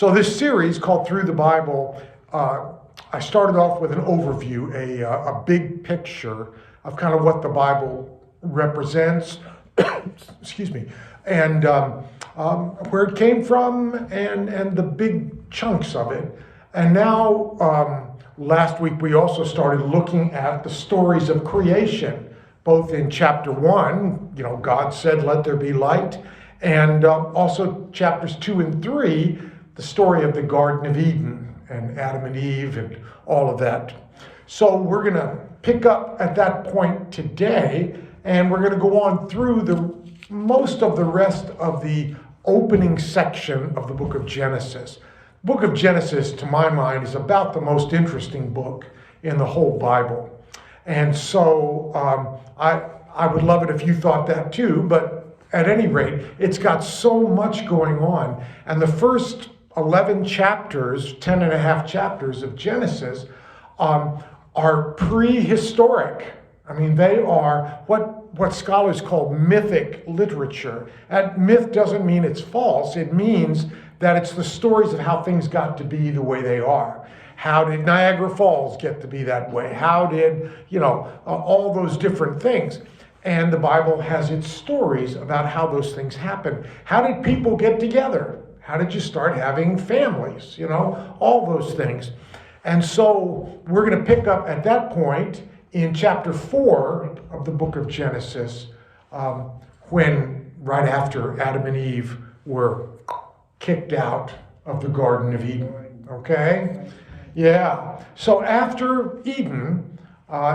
So this series called Through the Bible, I started off with an overview, a big picture of kind of what the Bible represents, excuse me, and where it came from and the big chunks of it. And now, last week we also started looking at the stories of creation, both in chapter 1, God said, let there be light, and also chapters 2 and 3, the story of the Garden of Eden and Adam and Eve and all of that. So we're going to pick up at that point today, and we're going to go on through most of the rest of the opening section of the book of Genesis. The book of Genesis, to my mind, is about the most interesting book in the whole Bible. And so I would love it if you thought that too, but at any rate, it's got so much going on. And the first 11 chapters, 10 and a half chapters of Genesis are prehistoric. I mean, they are what scholars call mythic literature. And myth doesn't mean it's false. It means that it's the stories of how things got to be the way they are. How did Niagara Falls get to be that way? How did, all those different things. And the Bible has its stories about how those things happen. How did people get together? How did you start having families? All those things. And so we're going to pick up at that point in chapter 4 of the book of Genesis, when right after Adam and Eve were kicked out of the Garden of Eden. Okay? Yeah. So after Eden,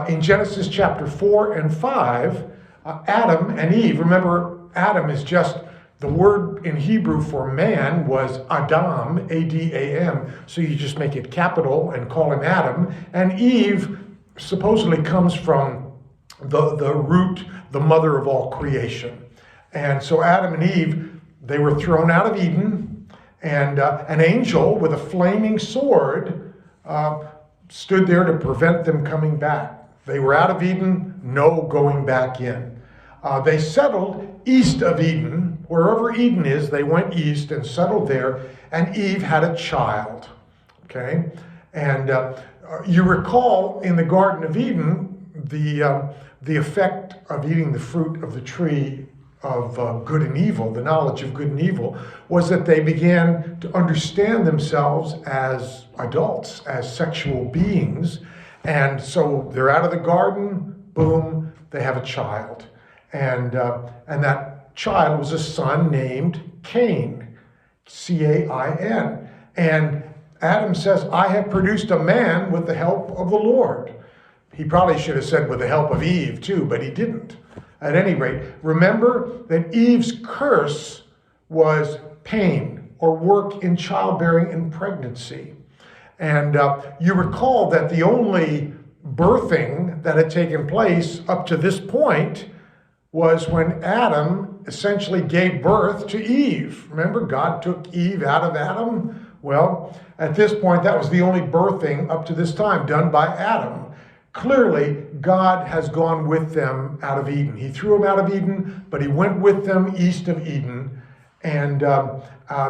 in Genesis chapter 4 and 5, Adam and Eve, remember Adam is just, the word in Hebrew for man was Adam, A-D-A-M. So you just make it capital and call him Adam. And Eve supposedly comes from the root, the mother of all creation. And so Adam and Eve, they were thrown out of Eden, and an angel with a flaming sword stood there to prevent them coming back. They were out of Eden, no going back in. They settled east of Eden. Wherever Eden is, they went east and settled there, and Eve had a child. Okay? And you recall in the Garden of Eden, the effect of eating the fruit of the tree of good and evil, the knowledge of good and evil, was that they began to understand themselves as adults, as sexual beings. And so they're out of the garden, boom, they have a child. And that child was a son named Cain, C-A-I-N. And Adam says, I have produced a man with the help of the Lord. He probably should have said with the help of Eve too, but he didn't. At any rate, remember that Eve's curse was pain or work in childbearing and pregnancy. And you recall that the only birthing that had taken place up to this point was when Adam essentially gave birth to Eve. Remember, God took Eve out of Adam? Well, at this point, that was the only birthing up to this time done by Adam. Clearly, God has gone with them out of Eden. He threw them out of Eden, but he went with them east of Eden. And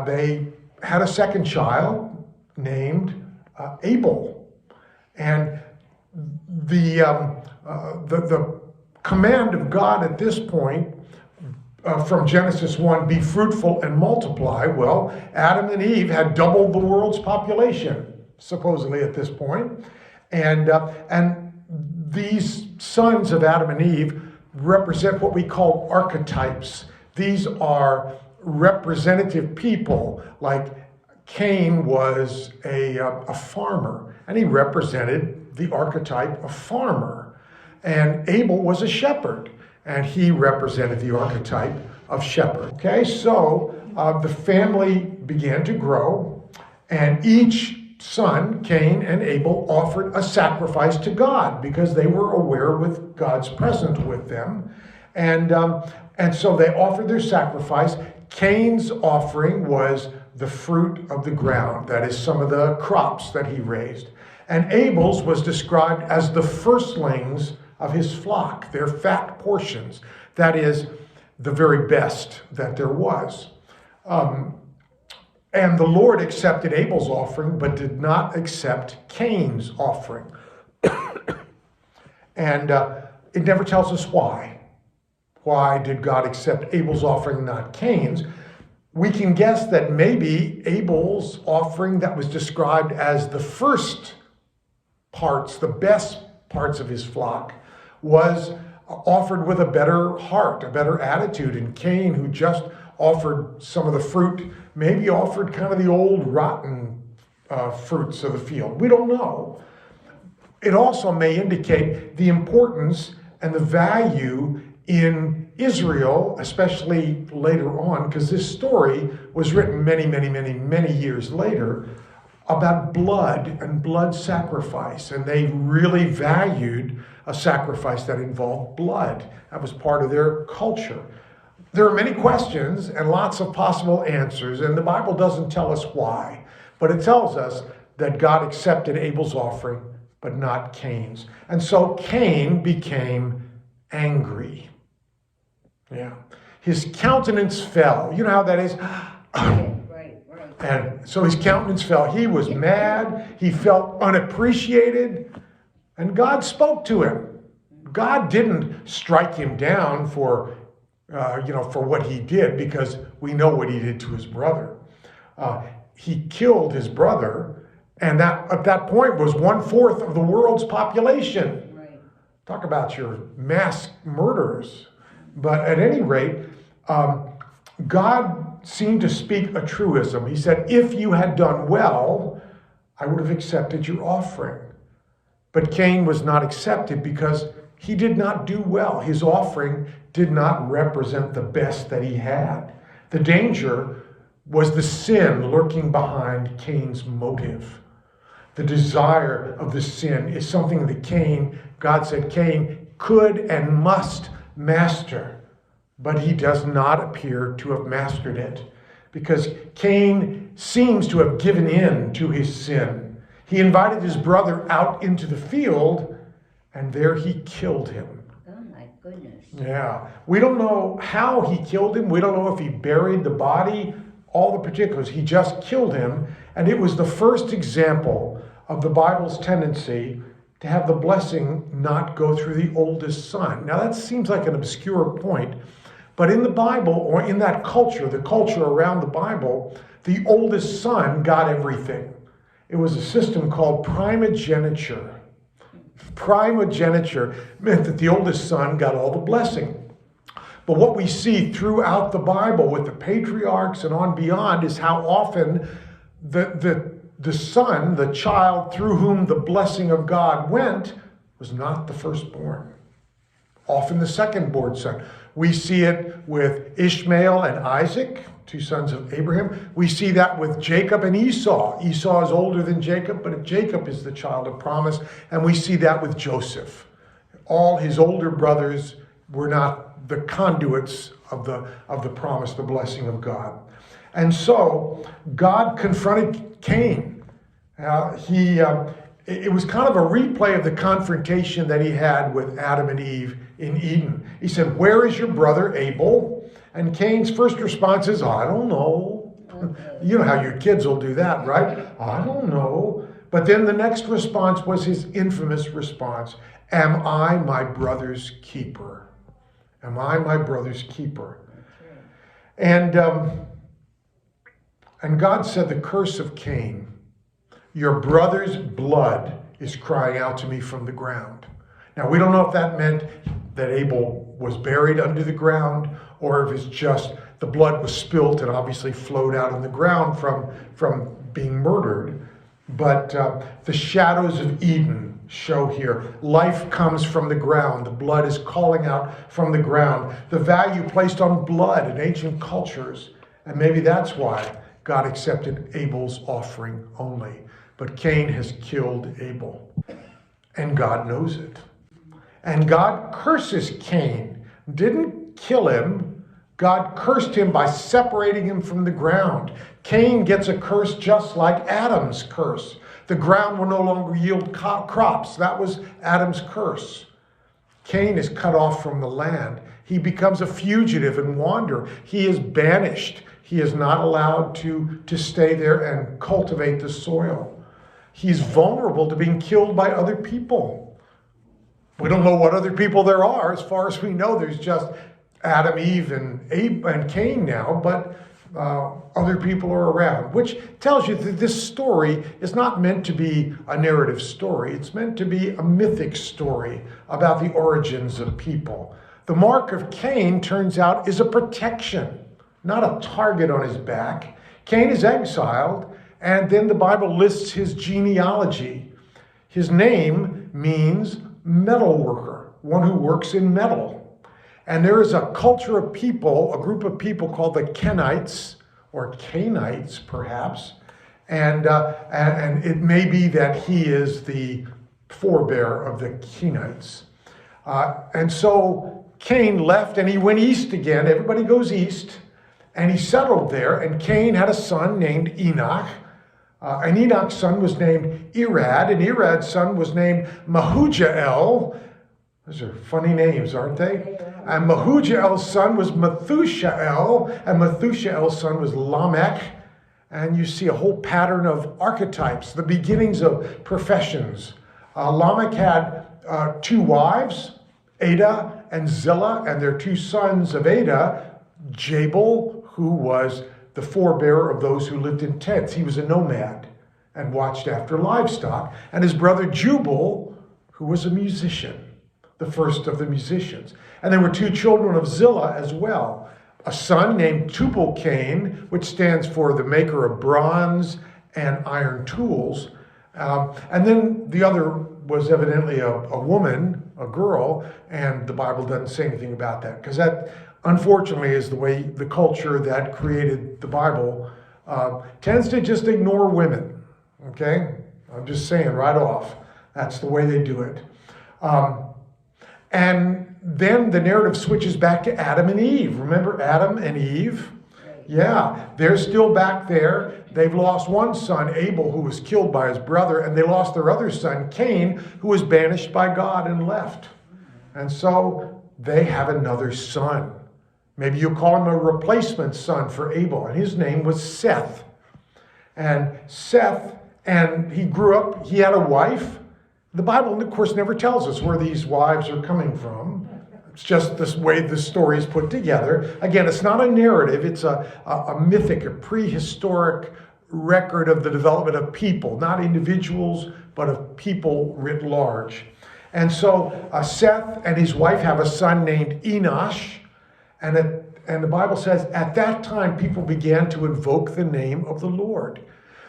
they had a second child named Abel. And the command of God at this point, from Genesis 1, be fruitful and multiply. Well, Adam and Eve had doubled the world's population, supposedly at this point. And these sons of Adam and Eve represent what we call archetypes. These are representative people. Like Cain was a farmer, and he represented the archetype of farmer. And Abel was a shepherd, and he represented the archetype of shepherd. Okay, so the family began to grow, and each son, Cain and Abel, offered a sacrifice to God because they were aware with God's presence with them. And so they offered their sacrifice. Cain's offering was the fruit of the ground, that is, some of the crops that he raised. And Abel's was described as the firstlings of his flock, their fat portions, that is, the very best that there was. And the Lord accepted Abel's offering, but did not accept Cain's offering. And it never tells us why. Why did God accept Abel's offering, not Cain's? We can guess that maybe Abel's offering that was described as the first parts, the best parts of his flock, was offered with a better heart, a better attitude. And Cain, who just offered some of the fruit, maybe offered kind of the old rotten fruits of the field. We don't know. It also may indicate the importance and the value in Israel, especially later on, because this story was written many years later, about blood and blood sacrifice. And they really valued a sacrifice that involved blood. That was part of their culture. There are many questions and lots of possible answers, and the Bible doesn't tell us why, but it tells us that God accepted Abel's offering, but not Cain's. And so Cain became angry. Yeah. His countenance fell. You know how that is? Right. And so his countenance fell. He was mad. He felt unappreciated. And God spoke to him. God didn't strike him down for what he did, because we know what he did to his brother. He killed his brother, and that at that point was 1/4 of the world's population. Right. Talk about your mass murders. But at any rate, God seemed to speak a truism. He said, if you had done well, I would have accepted your offering. But Cain was not accepted because he did not do well. His offering did not represent the best that he had. The danger was the sin lurking behind Cain's motive. The desire of the sin is something that God said Cain could and must master, but he does not appear to have mastered it, because Cain seems to have given in to his sin. He invited his brother out into the field, and there he killed him. Oh my goodness. Yeah. We don't know how he killed him. We don't know if he buried the body, all the particulars. He just killed him, and it was the first example of the Bible's tendency to have the blessing not go through the oldest son. Now that seems like an obscure point, but in the Bible, or in that culture, the culture around the Bible, the oldest son got everything. It was a system called primogeniture. Primogeniture meant that the oldest son got all the blessing. But what we see throughout the Bible with the patriarchs and on beyond is how often the son, the child through whom the blessing of God went, was not the firstborn. Often the second-born son. We see it with Ishmael and Isaac, two sons of Abraham. We see that with Jacob and Esau. Esau is older than Jacob, but Jacob is the child of promise. And we see that with Joseph. All his older brothers were not the conduits of the promise, the blessing of God. And so God confronted Cain. It was kind of a replay of the confrontation that he had with Adam and Eve in Eden. He said, "Where is your brother Abel?" And Cain's first response is, "I don't know." Okay. You know how your kids will do that, right? "I don't know." But then the next response was his infamous response, "Am I my brother's keeper? Am I my brother's keeper?" Okay. And God said, the curse of Cain, "Your brother's blood is crying out to me from the ground." Now, we don't know if that meant that Abel was buried under the ground, or if it's just the blood was spilt and obviously flowed out on the ground from being murdered. But the shadows of Eden show here. Life comes from the ground. The blood is calling out from the ground. The value placed on blood in ancient cultures. And maybe that's why God accepted Abel's offering only. But Cain has killed Abel, and God knows it. And God curses Cain. Didn't kill him. God cursed him by separating him from the ground. Cain gets a curse just like Adam's curse. The ground will no longer yield crops. That was Adam's curse. Cain is cut off from the land. He becomes a fugitive and wanderer. He is banished. He is not allowed to stay there and cultivate the soil. He's vulnerable to being killed by other people. We don't know what other people there are. As far as we know, there's just Adam, Eve, and Cain now, but other people are around, which tells you that this story is not meant to be a narrative story. It's meant to be a mythic story about the origins of people. The mark of Cain, turns out, is a protection, not a target on his back. Cain is exiled, and then the Bible lists his genealogy. His name means metal worker, one who works in metal. And there is a culture of people, a group of people called the Kenites, or Cainites perhaps, and it may be that he is the forebear of the Kenites. And so Cain left and he went east again. Everybody goes east, and he settled there. And Cain had a son named Enoch. And Enoch's son was named Irad, and Irad's son was named Mahujael. Those are funny names, aren't they? And Mahujael's son was Methushael, and Methushael's son was Lamech. And you see a whole pattern of archetypes, the beginnings of professions. Lamech had 2 wives, Ada and Zillah, and their 2 sons of Ada, Jabal, who was the forebearer of those who lived in tents. He was a nomad and watched after livestock. And his brother Jubal, who was a musician, the first of the musicians. And there were 2 children of Zillah as well. A son named Tubal-Cain, which stands for the maker of bronze and iron tools. And then the other was evidently a woman, a girl, and the Bible doesn't say anything about that, because that, unfortunately, is the way the culture that created the Bible tends to just ignore women, okay? I'm just saying right off. That's the way they do it. And then the narrative switches back to Adam and Eve. Remember Adam and Eve? Yeah, they're still back there. They've lost one son, Abel, who was killed by his brother, and they lost their other son, Cain, who was banished by God and left. And so they have another son. Maybe you call him a replacement son for Abel, and his name was Seth. And Seth, and he grew up, he had a wife. The Bible, of course, never tells us where these wives are coming from. It's just this way the story is put together. Again, it's not a narrative. It's a mythic, a prehistoric record of the development of people, not individuals, but of people writ large. And so Seth and his wife have a son named Enosh. And the Bible says, at that time, people began to invoke the name of the Lord.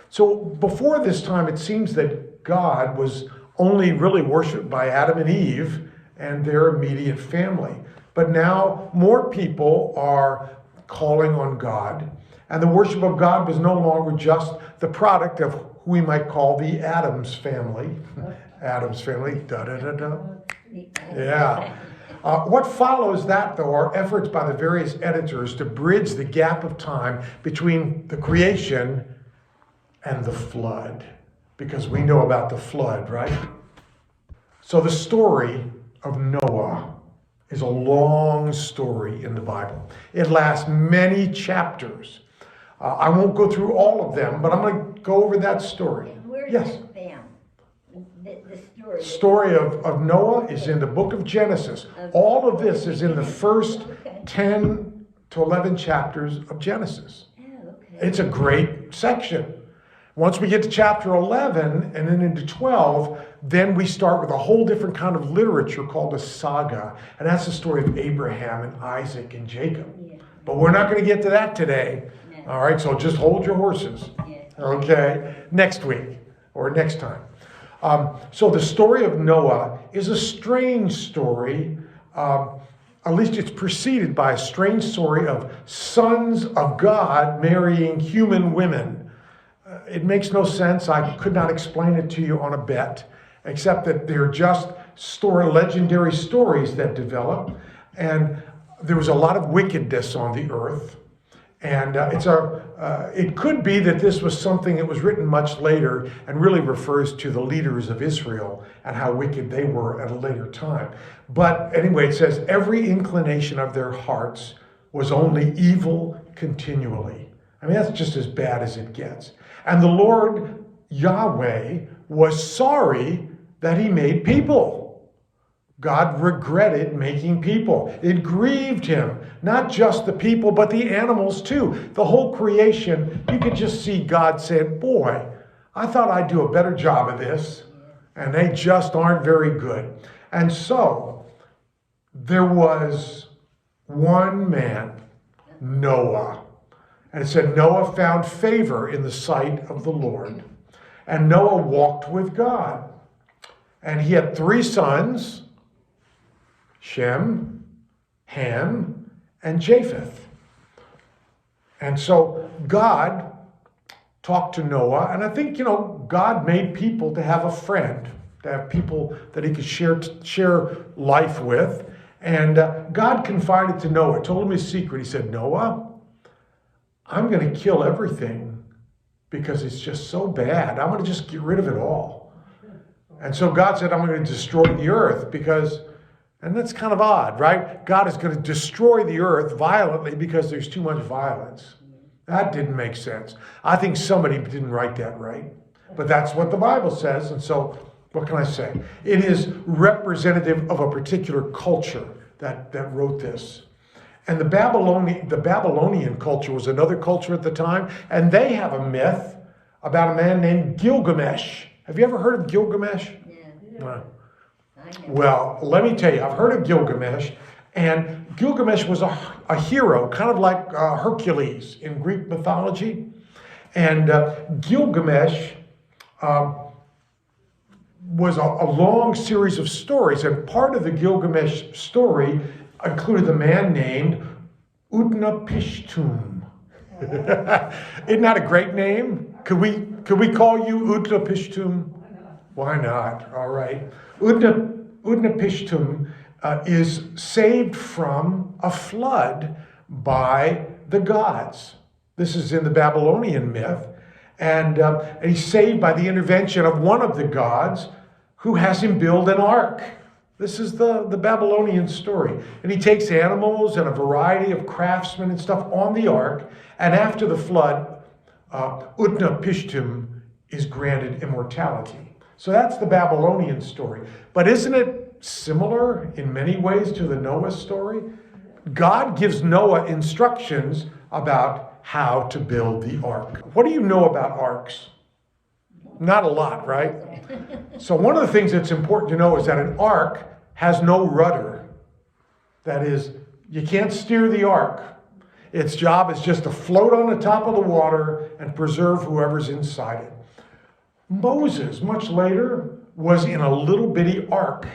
So before this time, it seems that God was only really worshipped by Adam and Eve and their immediate family. But now more people are calling on God. And the worship of God was no longer just the product of who we might call the Addams family. Addams family, da-da-da-da. Yeah. What follows that, though, are efforts by the various editors to bridge the gap of time between the creation and the flood. Because we know about the flood, right? So the story of Noah is a long story in the Bible. It lasts many chapters. I won't go through all of them, but I'm going to go over that story. Where is Yes. it found? The story. The story of Noah is in the book of Genesis. All of this is in the first 10 to 11 chapters of Genesis. Oh, okay. It's a great section. Once we get to chapter 11 and then into 12, then we start with a whole different kind of literature called a saga. And that's the story of Abraham and Isaac and Jacob. Yeah. But we're not going to get to that today. No. All right, so just hold your horses. Yeah. Okay, next week or next time. So the story of Noah is a strange story. At least it's preceded by a strange story of sons of God marrying human women. It makes no sense. I could not explain it to you on a bet, except that they're just legendary stories that develop. And there was a lot of wickedness on the earth. And it could be that this was something that was written much later and really refers to the leaders of Israel and how wicked they were at a later time. But anyway, it says, every inclination of their hearts was only evil continually. I mean, that's just as bad as it gets. And the Lord Yahweh was sorry that he made people. God regretted making people. It grieved him, not just the people, but the animals too. The whole creation, you could just see God saying, boy, I thought I'd do a better job of this, and they just aren't very good. And so, there was one man, Noah. And it said, Noah found favor in the sight of the Lord. And Noah walked with God. And he had 3 sons, Shem, Ham, and Japheth. And so God talked to Noah, and I think, God made people to have a friend, to have people that he could share life with. And God confided to Noah, told him his secret. He said, Noah, I'm going to kill everything because it's just so bad. I'm going to just get rid of it all. And so God said, I'm going to destroy the earth because, and that's kind of odd, right? God is going to destroy the earth violently because there's too much violence. That didn't make sense. I think somebody didn't write that right. But that's what the Bible says. And so, what can I say? It is representative of a particular culture that wrote this. And the Babylonian culture was another culture at the time. And they have a myth about a man named Gilgamesh. Have you ever heard of Gilgamesh? Yeah. Well, let me tell you, I've heard of Gilgamesh. And Gilgamesh was a hero, kind of like Hercules in Greek mythology. And Gilgamesh was a long series of stories. And part of the Gilgamesh story included a man named Utnapishtim. Isn't that a great name? Could we call you Utnapishtim? Why not? All right. Utnapishtim is saved from a flood by the gods. This is in the Babylonian myth. And he's saved by the intervention of one of the gods who has him build an ark. This is the Babylonian story. And he takes animals and a variety of craftsmen and stuff on the ark. And after the flood, Utnapishtim is granted immortality. So that's the Babylonian story. But isn't it similar in many ways to the Noah story? God gives Noah instructions about how to build the ark. What do you know about arks? Not a lot, right? So one of the things that's important to know is that an ark has no rudder. That is, you can't steer the ark. Its job is just to float on the top of the water and preserve whoever's inside it. Moses, much later, was in a little bitty ark.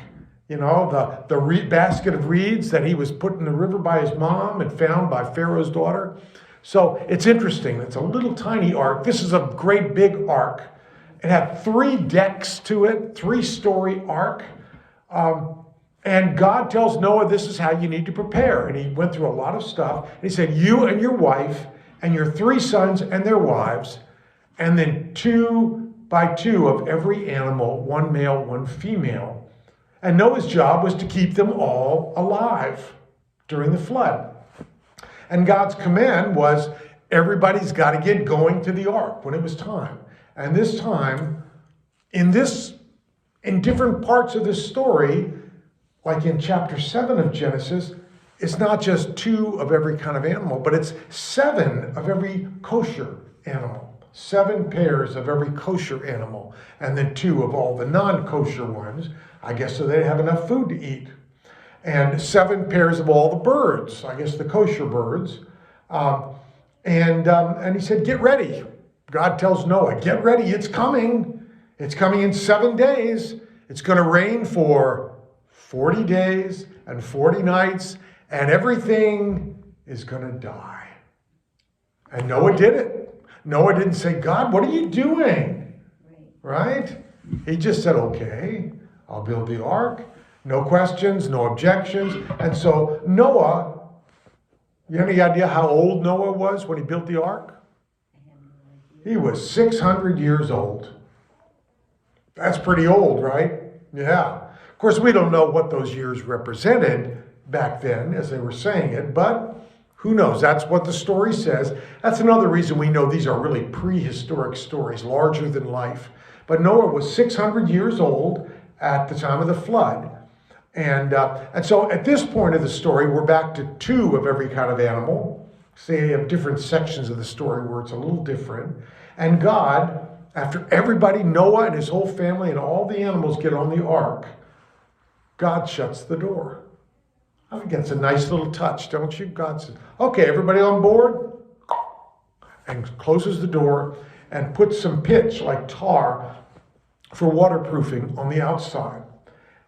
You know, the basket of reeds that he was put in the river by his mom and found by Pharaoh's daughter. So it's interesting. It's a little tiny ark. This is a great big ark. It had 3 decks to it, 3-story ark. And God tells Noah, this is how you need to prepare. And he went through a lot of stuff. And he said, you and your wife and your 3 sons and their wives, and then 2 by 2 of every animal, 1 male, 1 female. And Noah's job was to keep them all alive during the flood. And God's command was, everybody's got to get going to the ark when it was time. And this time, in different parts of this story, like in chapter 7 of Genesis, it's not just 2 of every kind of animal, but it's 7 of every kosher animal. 7 pairs of every kosher animal, and then 2 of all the non-kosher ones, I guess so they'd have enough food to eat. And 7 pairs of all the birds, I guess the kosher birds. And he said, get ready. God tells Noah, get ready, it's coming. It's coming in 7 days. It's going to rain for 40 days and 40 nights, and everything is going to die. And Noah did it. Noah didn't say, God, what are you doing? Right? He just said, okay, I'll build the ark. No questions, no objections. And so Noah, you have any idea how old Noah was when he built the ark? He was 600 years old. That's pretty old, right? Yeah. Of course, we don't know what those years represented back then as they were saying it, but Who knows? That's what the story says. That's another reason we know these are really prehistoric stories, larger than life. But Noah was 600 years old at the time of the flood. And so at this point of the story, we're back to 2 of every kind of animal. Say you have different sections of the story where it's a little different. And God, after everybody, Noah and his whole family and all the animals get on the ark, God shuts the door. I think that's a nice little touch, don't you? God says, okay, everybody on board? And closes the door and puts some pitch, like tar, for waterproofing on the outside.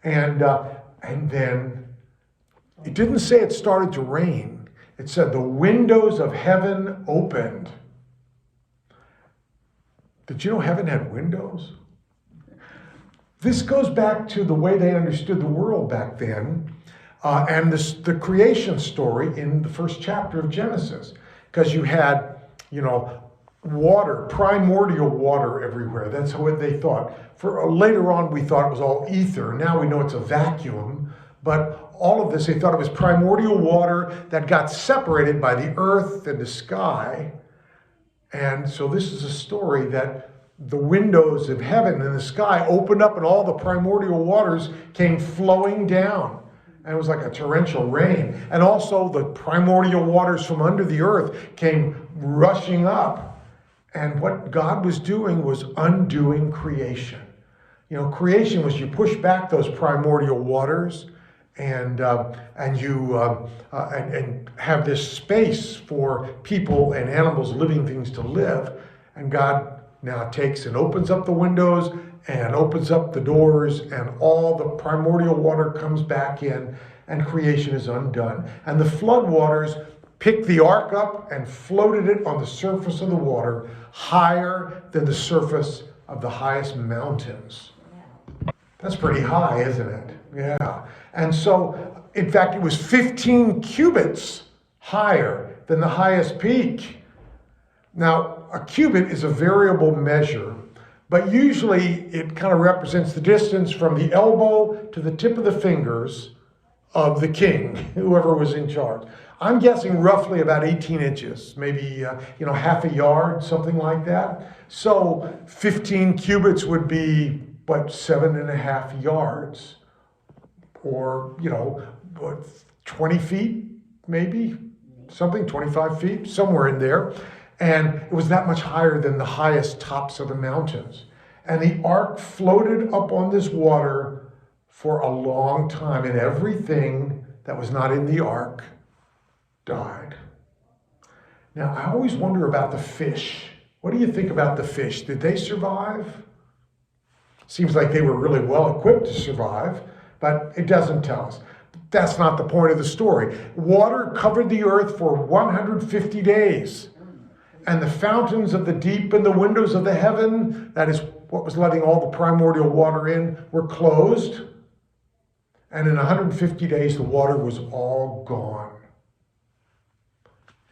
And then, it didn't say it started to rain. It said the windows of heaven opened. Did you know heaven had windows? This goes back to the way they understood the world back then. And the creation story in the first chapter of Genesis. Because you had, water, primordial water everywhere. That's what they thought. Later on, we thought it was all ether. Now we know it's a vacuum. But all of this, they thought it was primordial water that got separated by the earth and the sky. And so this is a story that the windows of heaven and the sky opened up and all the primordial waters came flowing down. And it was like a torrential rain. And also the primordial waters from under the earth came rushing up. And what God was doing was undoing creation. Creation was you push back those primordial waters and you have this space for people and animals, living things to live. And God now takes and opens up the windows and opens up the doors, and all the primordial water comes back in, and creation is undone. And the flood waters picked the ark up and floated it on the surface of the water, higher than the surface of the highest mountains. That's pretty high, isn't it? Yeah. And so, in fact, it was 15 cubits higher than the highest peak. Now, a cubit is a variable measure, but usually it kind of represents the distance from the elbow to the tip of the fingers of the king, whoever was in charge. I'm guessing roughly about 18 inches, maybe half a yard, something like that. So 15 cubits would be, 7.5 yards, or 20 feet, maybe something, 25 feet, somewhere in there. And it was that much higher than the highest tops of the mountains. And the ark floated up on this water for a long time, and everything that was not in the ark died. Now, I always wonder about the fish. What do you think about the fish? Did they survive? Seems like they were really well equipped to survive, but it doesn't tell us. That's not the point of the story. Water covered the earth for 150 days. And the fountains of the deep and the windows of the heaven, that is what was letting all the primordial water in, were closed. And in 150 days, the water was all gone.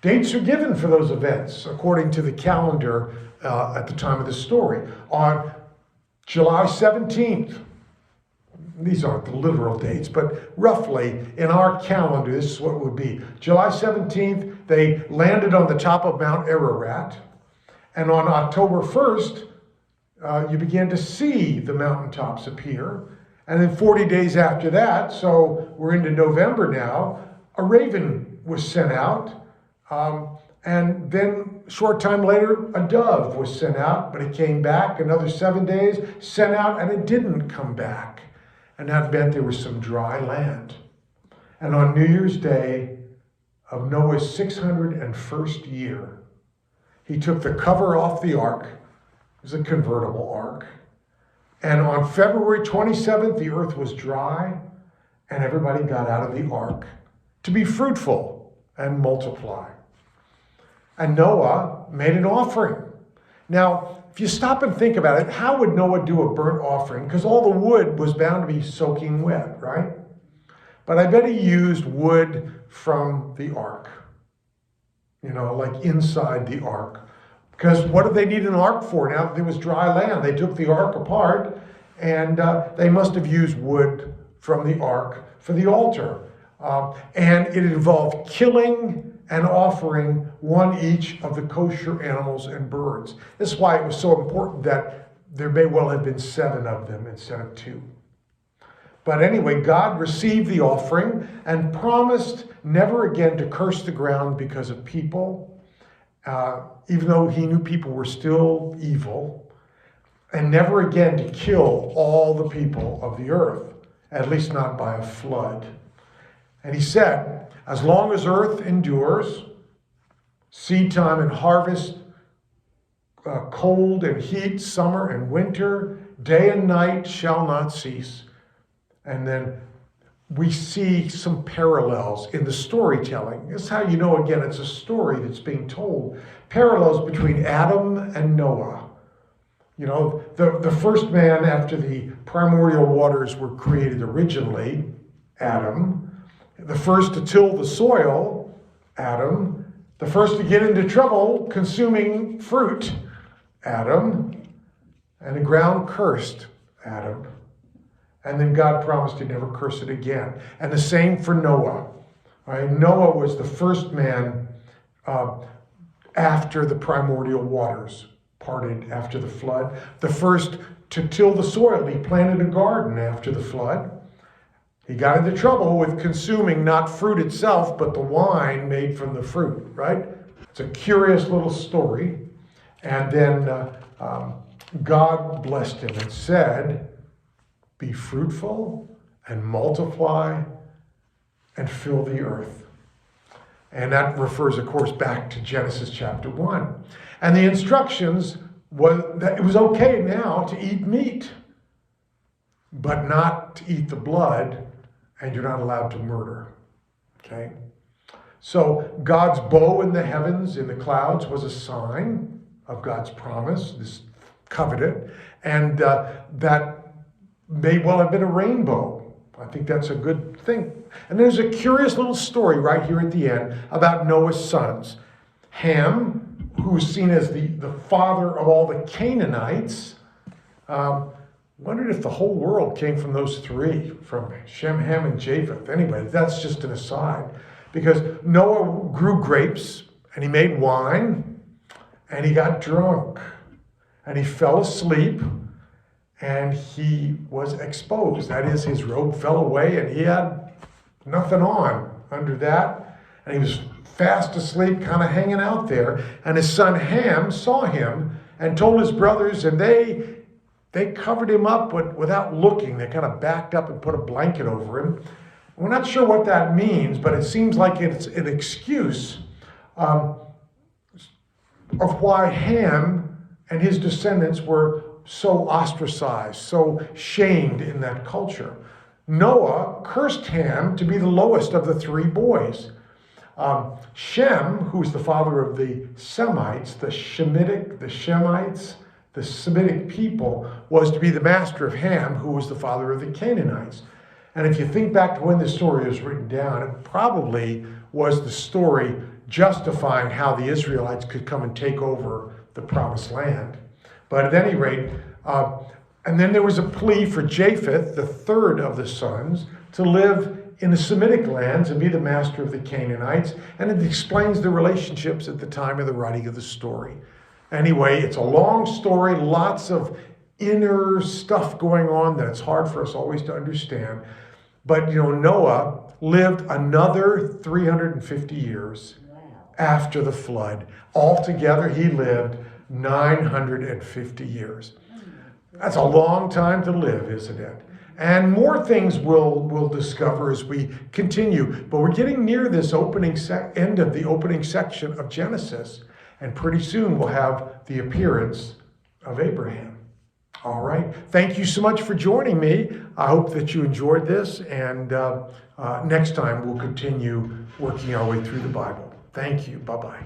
Dates are given for those events, according to the calendar at the time of the story. On July 17th, these aren't the literal dates, but roughly in our calendar, this is what it would be. July 17th, they landed on the top of Mount Ararat. And on October 1st, you began to see the mountaintops appear. And then 40 days after that, so we're into November now, a raven was sent out. And then a short time later, a dove was sent out, but it came back. Another 7 days, sent out, and it didn't come back. And that meant there was some dry land. And on New Year's Day of Noah's 601st year, he took the cover off the ark. It was a convertible ark. And on February 27th, the earth was dry, and everybody got out of the ark to be fruitful and multiply. And Noah made an offering. Now, if you stop and think about it, how would Noah do a burnt offering? Because all the wood was bound to be soaking wet, right? But I bet he used wood from the ark, like inside the ark. Because what did they need an ark for? Now that there was dry land, they took the ark apart, and they must have used wood from the ark for the altar. And it involved killing and offering one each of the kosher animals and birds. This is why it was so important that there may well have been 7 of them instead of 2. But anyway, God received the offering and promised never again to curse the ground because of people, even though he knew people were still evil, and never again to kill all the people of the earth, at least not by a flood. And he said, as long as earth endures, seed time and harvest, cold and heat, summer and winter, day and night shall not cease. And then we see some parallels in the storytelling. This is how you know, again, it's a story that's being told. Parallels between Adam and Noah. You know, the first man after the primordial waters were created originally, Adam. The first to till the soil, Adam. The first to get into trouble consuming fruit, Adam. And the ground cursed Adam. And then God promised to never curse it again. And the same for Noah. Right? Noah was the first man after the primordial waters parted after the flood. The first to till the soil. He planted a garden after the flood. He got into trouble with consuming not fruit itself, but the wine made from the fruit, right? It's a curious little story. And then God blessed him and said, be fruitful and multiply and fill the earth. And that refers, of course, back to Genesis chapter 1. And the instructions was that it was okay now to eat meat, but not to eat the blood, and you're not allowed to murder. Okay? So God's bow in the heavens, in the clouds, was a sign of God's promise, this covenant, and that may well have been a rainbow. I think that's a good thing. And there's a curious little story right here at the end about Noah's sons. Ham, who is seen as the father of all the Canaanites. Wondered if the whole world came from those 3, from Shem, Ham, and Japheth. Anyway, that's just an aside. Because Noah grew grapes, and he made wine, and he got drunk, and he fell asleep, and he was exposed. That is, his robe fell away, and he had nothing on under that. And he was fast asleep, kind of hanging out there. And his son Ham saw him and told his brothers, and they covered him up, but without looking. They kind of backed up and put a blanket over him. We're not sure what that means, but it seems like it's an excuse of why Ham and his descendants were so ostracized, so shamed in that culture. Noah cursed Ham to be the lowest of the 3 boys. Shem, who's the father of the Semites, the Shemites, the Semitic people, was to be the master of Ham, who was the father of the Canaanites. And if you think back to when this story was written down, it probably was the story justifying how the Israelites could come and take over the promised land. But at any rate, and then there was a plea for Japheth, the third of the sons, to live in the Semitic lands and be the master of the Canaanites. And it explains the relationships at the time of the writing of the story. Anyway, it's a long story, lots of inner stuff going on that it's hard for us always to understand. But, you know, Noah lived another 350 years after the flood. Altogether, he lived 950 years. That's a long time to live, isn't it? And more things we'll discover as we continue. But we're getting near this end of the opening section of Genesis. And pretty soon we'll have the appearance of Abraham. All right. Thank you so much for joining me. I hope that you enjoyed this. And next time we'll continue working our way through the Bible. Thank you. Bye-bye.